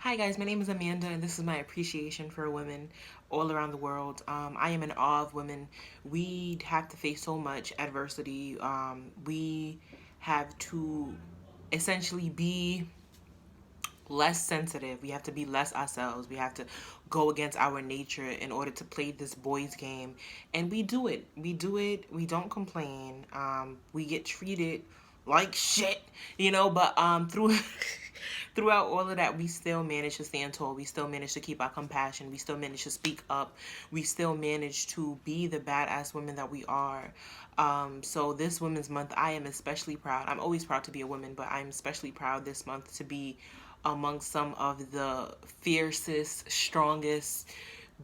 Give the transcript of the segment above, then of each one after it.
Hi guys, my name is Amanda and this is my appreciation for women all around the world. I am in awe of women. We have to face so much adversity. We have to essentially be less sensitive. We have to be less ourselves. We have to go against our nature in order to play this boys game. And we do it. We do it. We don't complain. We get treated like shit, but through throughout all of that, we still manage to stand tall. We still manage to keep our compassion. We still manage to speak up. We still manage to be the badass women that we are. So this Women's Month, I am especially proud. I'm always proud to be a woman, but I'm especially proud this month to be among some of the fiercest, strongest,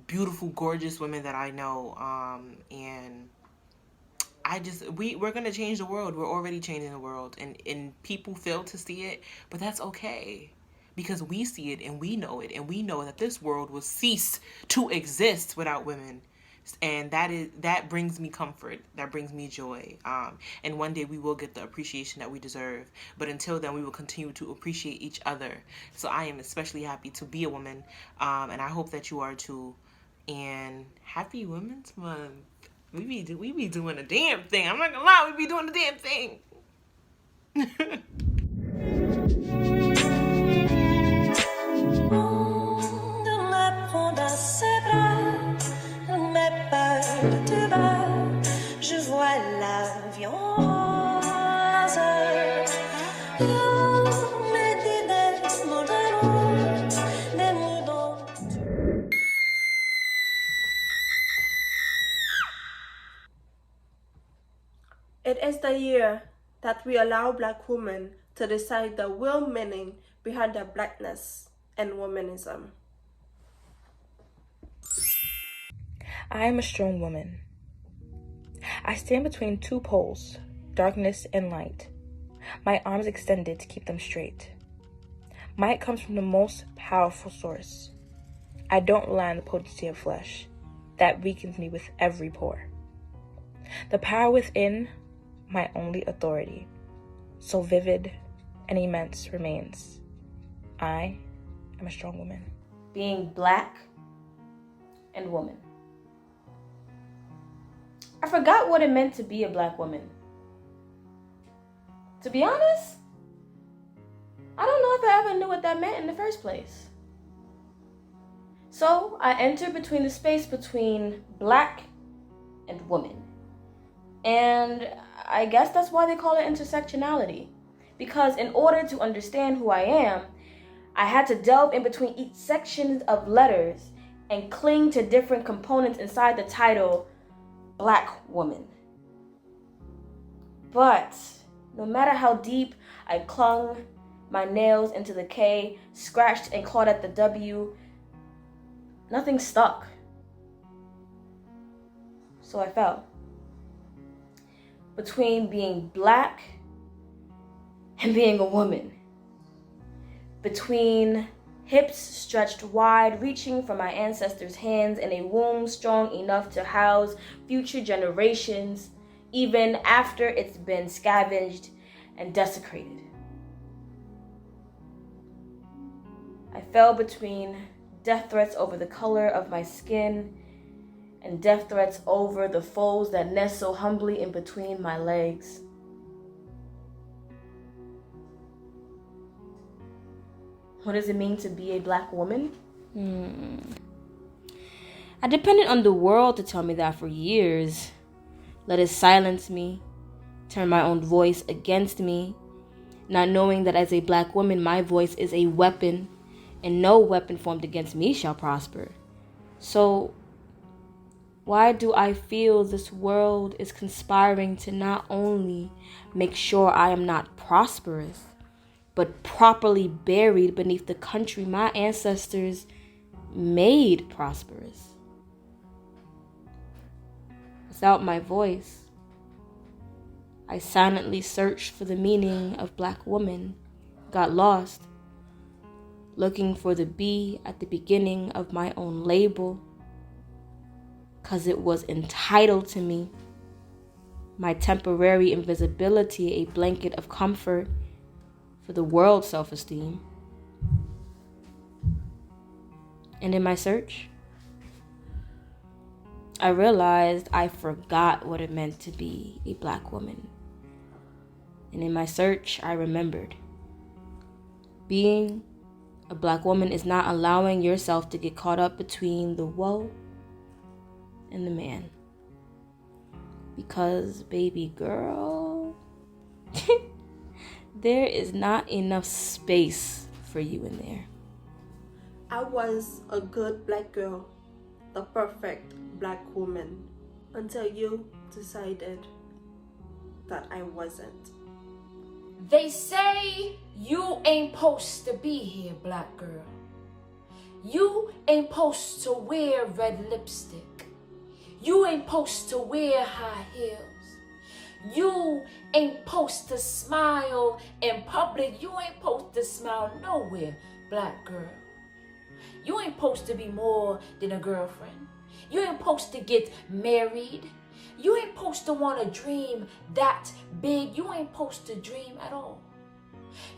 beautiful, gorgeous women that I know. And we're gonna change the world. We're already changing the world, and people fail to see it, but that's okay, because we see it and we know it, and we know that this world will cease to exist without women, and that brings me comfort. That brings me joy. And one day we will get the appreciation that we deserve. But until then, we will continue to appreciate each other. So I am especially happy to be a woman, and I hope that you are too. And happy Women's Month. We be doing a damn thing. I'm not gonna lie, we be doing the damn thing. It is the year that we allow Black women to decide the real meaning behind their Blackness and womanism. I am a strong woman. I stand between two poles, darkness and light, my arms extended to keep them straight. Might comes from the most powerful source. I don't rely on the potency of flesh. That weakens me with every pore. The power within, my only authority, so vivid and immense remains. I am a strong woman. Being Black and woman. I forgot what it meant to be a Black woman. To be honest, I don't know if I ever knew what that meant in the first place. So I entered between the space between Black and woman. And I guess that's why they call it intersectionality. Because in order to understand who I am, I had to delve in between each section of letters and cling to different components inside the title, Black woman. But no matter how deep I clung my nails into the K, scratched and clawed at the W, nothing stuck. So I fell. Between being Black and being a woman. Between hips stretched wide, reaching for my ancestors' hands, and a womb strong enough to house future generations, even after it's been scavenged and desecrated. I fell between death threats over the color of my skin and death threats over the foes that nest so humbly in between my legs. What does it mean to be a Black woman? I depended on the world to tell me that for years. Let it silence me, turn my own voice against me, not knowing that as a Black woman, my voice is a weapon, and no weapon formed against me shall prosper. So, why do I feel this world is conspiring to not only make sure I am not prosperous, but properly buried beneath the country my ancestors made prosperous? Without my voice, I silently searched for the meaning of Black woman, got lost, looking for the B at the beginning of my own label, 'cause it was entitled to me. My temporary invisibility, a blanket of comfort for the world's self-esteem. And in my search, I realized I forgot what it meant to be a black woman. And in my search, I remembered. Being a black woman is not allowing yourself to get caught up between the woe and the man. Because, baby girl, there is not enough space for you in there. I was a good black girl, the perfect black woman, until you decided that I wasn't. They say you ain't supposed to be here, black girl. You ain't supposed to wear red lipstick. You ain't supposed to wear high heels. You ain't supposed to smile in public. You ain't supposed to smile nowhere, black girl. You ain't supposed to be more than a girlfriend. You ain't supposed to get married. You ain't supposed to want to dream that big. You ain't supposed to dream at all.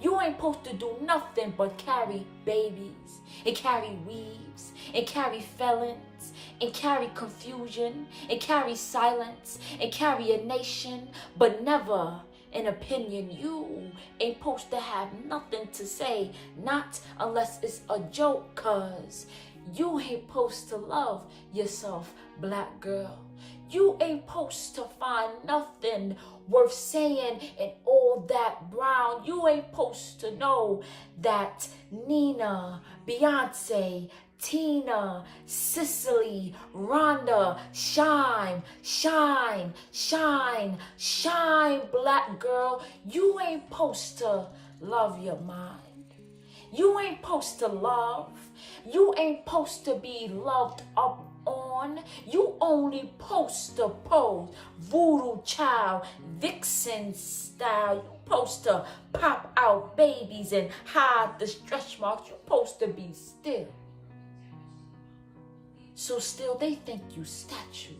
You ain't supposed to do nothing but carry babies and carry weaves and carry felons and carry confusion and carry silence and carry a nation, but never an opinion. You ain't supposed to have nothing to say, not unless it's a joke, cause you ain't supposed to love yourself, black girl. You ain't supposed to find nothing worth saying in all that brown. You ain't supposed to know that Nina, Beyonce, Tina, Cicely, Rhonda, shine, shine, shine, shine, black girl. You ain't supposed to love your mind. You ain't supposed to love. You ain't supposed to be loved up on. You only supposed to pose voodoo child, vixen style. You supposed to pop out babies and hide the stretch marks. You supposed to be still. So still they think you statue.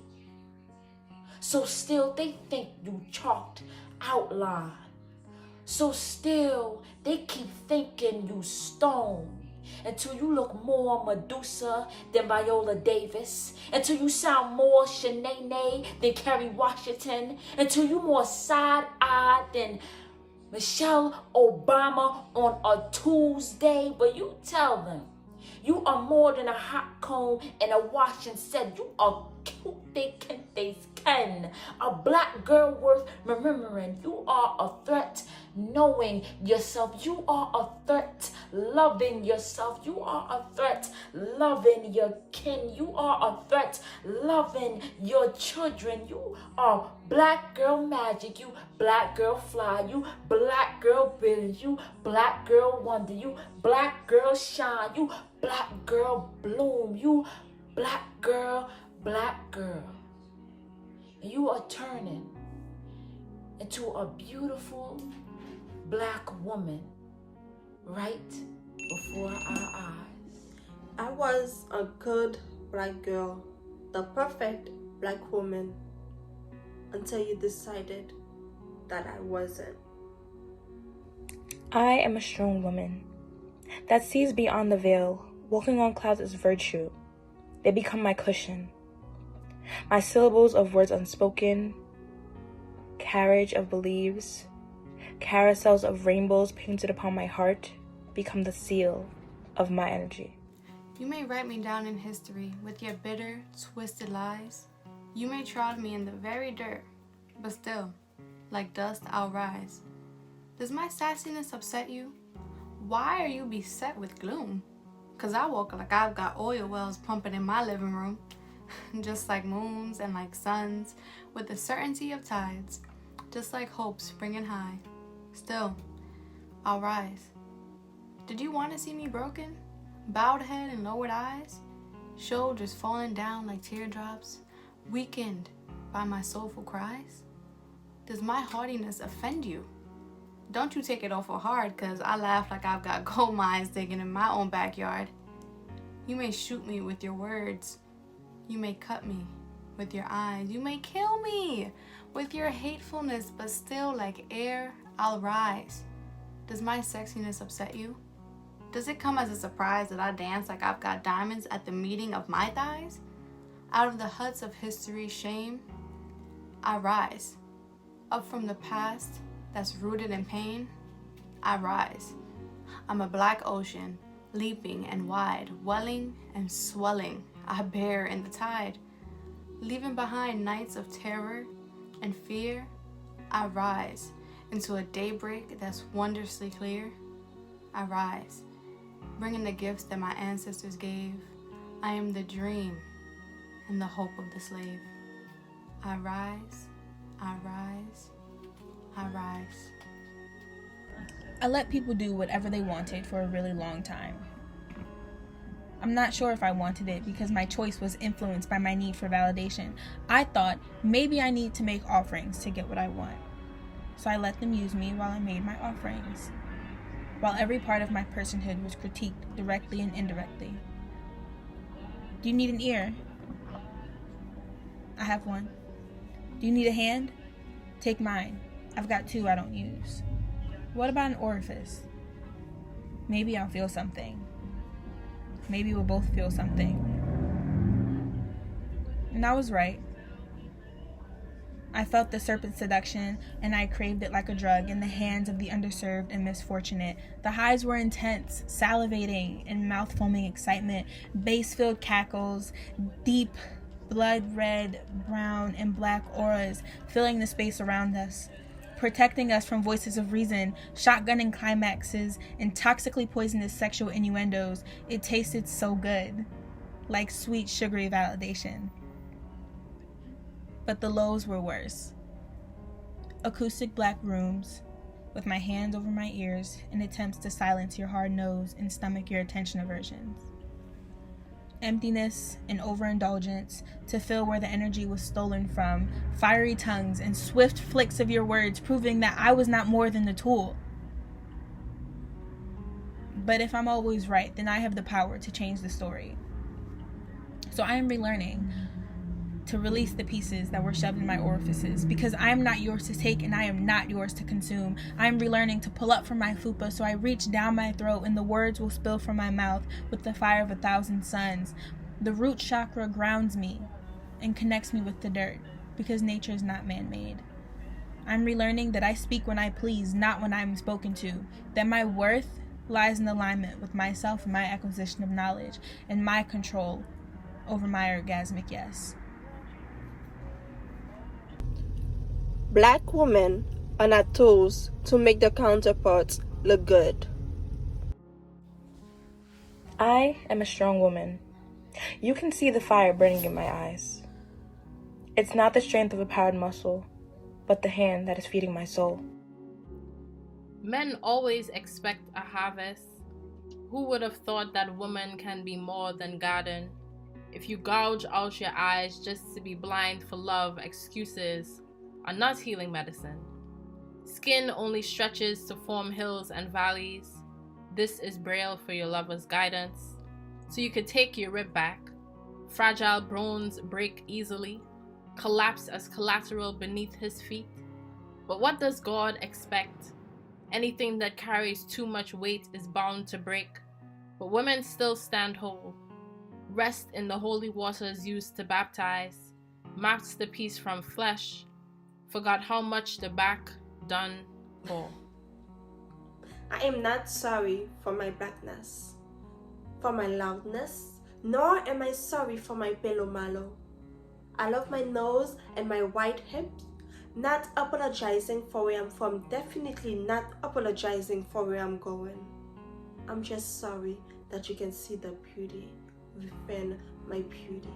So still they think you chalked outline. So still they keep thinking you stone. Until you look more Medusa than Viola Davis. Until you sound more Shanae than Kerry Washington. Until you more side-eyed than Michelle Obama on a Tuesday. But you tell them, you are more than a hot comb and a wash and set. You are cute, they can. A black girl worth remembering. You are a threat knowing yourself. You are a threat loving yourself. You are a threat loving your kin. You are a threat loving your children. You are black girl magic. You black girl fly. You black girl brilliant. You black girl wonder. You black girl shine. You black girl bloom. You black girl, black girl. And you are turning into a beautiful black woman right before our eyes. I was a good black girl, the perfect black woman, until you decided that I wasn't. I am a strong woman that sees beyond the veil. Walking on clouds is virtue. They become my cushion. My syllables of words unspoken, carriage of beliefs, carousels of rainbows painted upon my heart become the seal of my energy. You may write me down in history with your bitter, twisted lies. You may trod me in the very dirt, but still, like dust, I'll rise. Does my sassiness upset you? Why are you beset with gloom? 'Cause I walk like I've got oil wells pumping in my living room. Just like moons and like suns, with the certainty of tides. Just like hope springing high. Still, I'll rise. Did you want to see me broken? Bowed head and lowered eyes? Shoulders falling down like teardrops? Weakened by my soulful cries? Does my haughtiness offend you? Don't you take it awful hard, 'cause I laugh like I've got gold mines digging in my own backyard. You may shoot me with your words. You may cut me with your eyes. You may kill me with your hatefulness, but still like air, I'll rise. Does my sexiness upset you? Does it come as a surprise that I dance like I've got diamonds at the meeting of my thighs? Out of the huts of history's shame, I rise. Up from the past that's rooted in pain, I rise. I'm a black ocean, leaping and wide, welling and swelling, I bear in the tide. Leaving behind nights of terror and fear, I rise into a daybreak that's wondrously clear. I rise, bringing the gifts that my ancestors gave. I am the dream and the hope of the slave. I rise, I rise, I rise. I let people do whatever they wanted for a really long time. I'm not sure if I wanted it because my choice was influenced by my need for validation. I thought maybe I need to make offerings to get what I want. So I let them use me while I made my offerings, while every part of my personhood was critiqued directly and indirectly. Do you need an ear? I have one. Do you need a hand? Take mine. I've got two I don't use. What about an orifice? Maybe I'll feel something. Maybe we'll both feel something. And I was right. I felt the serpent seduction, and I craved it like a drug in the hands of the underserved and misfortunate. The highs were intense, salivating and mouth-foaming excitement, bass-filled cackles, deep, blood-red, brown, and black auras filling the space around us, protecting us from voices of reason, shotgunning climaxes, and toxically poisonous sexual innuendos. It tasted so good, like sweet, sugary validation. But the lows were worse. Acoustic black rooms, with my hands over my ears in attempts to silence your hard nose and stomach your attention aversions. Emptiness and overindulgence to fill where the energy was stolen from, fiery tongues and swift flicks of your words proving that I was not more than the tool. But if I'm always right, then I have the power to change the story. So I am relearning to release the pieces that were shoved in my orifices, because I am not yours to take and I am not yours to consume. I am relearning to pull up from my fupa so I reach down my throat and the words will spill from my mouth with the fire of 1,000 suns. The root chakra grounds me and connects me with the dirt, because nature is not man-made. I'm relearning that I speak when I please, not when I'm spoken to, that my worth lies in alignment with myself and my acquisition of knowledge and my control over my orgasmic yes. Black women are not tools to make the counterparts look good. I am a strong woman. You can see the fire burning in my eyes. It's not the strength of a powered muscle, but the hand that is feeding my soul. Men always expect a harvest. Who would have thought that woman can be more than garden? If you gouge out your eyes just to be blind for love, excuses are not healing medicine. Skin only stretches to form hills and valleys. This is braille for your lover's guidance, so you could take your rib back. Fragile bones break easily, collapse as collateral beneath his feet. But what does God expect? Anything that carries too much weight is bound to break, but women still stand whole. Rest in the holy waters used to baptize, mapped the piece from flesh, forgot how much the back done for. I am not sorry for my blackness, for my loudness, nor am I sorry for my pelo malo. I love my nose and my white hips, not apologizing for where I'm from, definitely not apologizing for where I'm going. I'm just sorry that you can see the beauty within my beauty.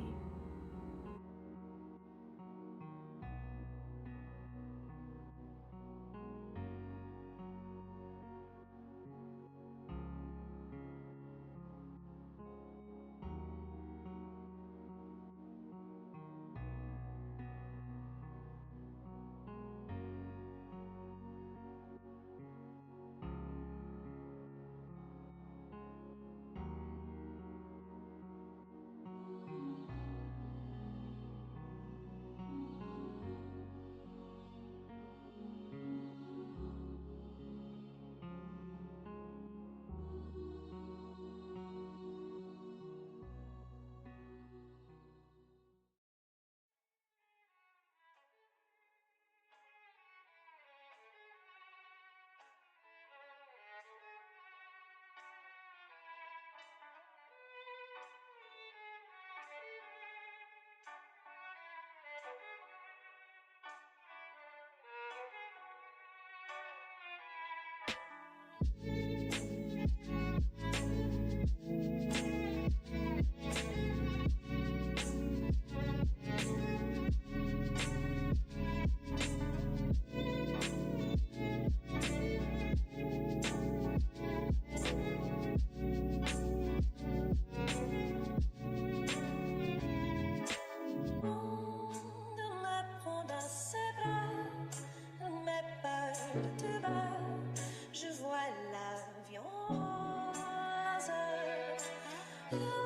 You